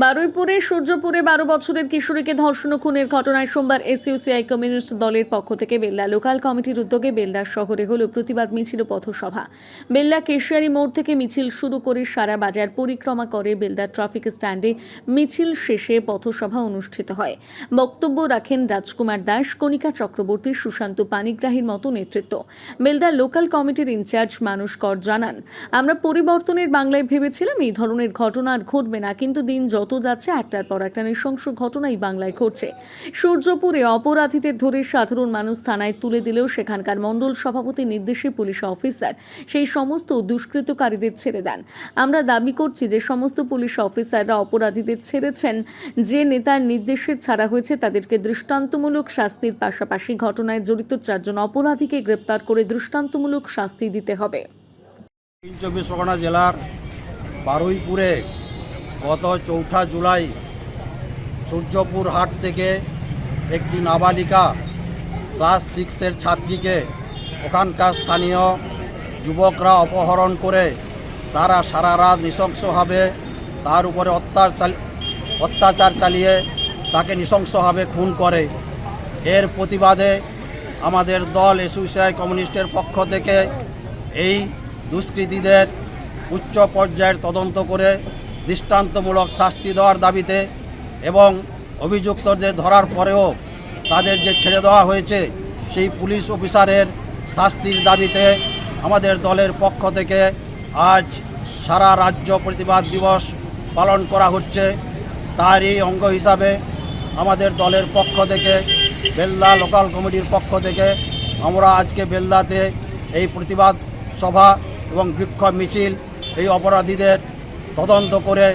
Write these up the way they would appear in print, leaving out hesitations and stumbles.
বারুইপুরে সূর্যপুরে 12 বছরের কিশোরীকে ধর্ষণ ও খুনের ঘটনায় সোমবার এসইউসিআই কমিউনিস্ট দলের পক্ষ থেকে বেল্লা লোকাল কমিটির উদ্যোগে বেল্লা শহরে হলো প্রতিবাদ মিছিল ও পথসভা। বেল্লা কেশিয়ারি মোড় থেকে মিছিল শুরু করে সারা বাজার পরিক্রমা করে বেল্লা ট্রাফিক স্ট্যান্ডে মিছিল শেষে পথসভা অনুষ্ঠিত হয়। বক্তব্য রাখেন রাজকুমার দাস, কণিকা চক্রবর্তী, সুশান্ত পানিগ্রাহীর মতো নেতৃত্ব। বেল্লা লোকাল কমিটির ইনচার্জ মানুষ কর জানান, আমরা পরিবর্তনের বাংলায় ভেবেছিলাম এই ধরনের ঘটনা আর ঘটবে না, কিন্তু দিন যত যাচ্ছে একটার পর একটা নৃশংস ঘটনাই বাংলায় ঘটছে। সূর্যপুরে অপরাধীদের ধরে সাধারণ মানুষ থানায় তুলে দিলেও সেখানকার মণ্ডল সভাপতির নির্দেশে পুলিশ অফিসার সেই সমস্ত দুষ্কৃতকারীদের ছেড়ে দেন। আমরা দাবি করছি যে সমস্ত পুলিশ অফিসাররা অপরাধীদের ছেড়েছেন, যে নেতার নির্দেশে ছাড়া হয়েছে তাদেরকে দৃষ্টান্তমূলক শাস্তির পাশাপাশি ঘটনায় জড়িত 4 জন অপরাধীকে গ্রেপ্তার করে দৃষ্টান্তমূলক শাস্তি দিতে হবে। 24 পরগনা জেলার বারুইপুরে গত 4 জুলাই সূর্যপুর হাট থেকে একটি নাবালিকা ক্লাস 6-এর ছাত্রীকে ওখানকার স্থানীয় যুবকরা অপহরণ করে তারা সারা রাত নৃশংসভাবে তার উপরে অত্যাচার চালিয়ে তাকে নৃশংসভাবে খুন করে। এর প্রতিবাদে আমাদের দল এসইউসিআই কমিউনিস্টের পক্ষ থেকে এই দুষ্কৃতীদের উচ্চ পর্যায়ের তদন্ত করে দৃষ্টান্তমূলক শাস্তি দেওয়ার দাবিতে এবং অভিযুক্তদের ধরার পরেও তাদের যে ছেড়ে দেওয়া হয়েছে সেই পুলিশ অফিসারের শাস্তির দাবিতে আমাদের দলের পক্ষ থেকে আজ সারা রাজ্য প্রতিবাদ দিবস পালন করা হচ্ছে। তারই অঙ্গ হিসাবে আমাদের দলের পক্ষ থেকে বেল্লা লোকাল কমিটির পক্ষ থেকে আমরা আজকে বেল্লাতে এই প্রতিবাদ সভা এবং বিক্ষোভ মিছিল এই অপরাধীদের তদন্ত করে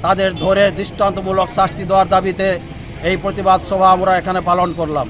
তাদের ধরে দৃষ্টান্তমূলক শাস্তি দেওয়ার দাবিতে এই প্রতিবাদ সভা আমরা এখানে পালন করলাম।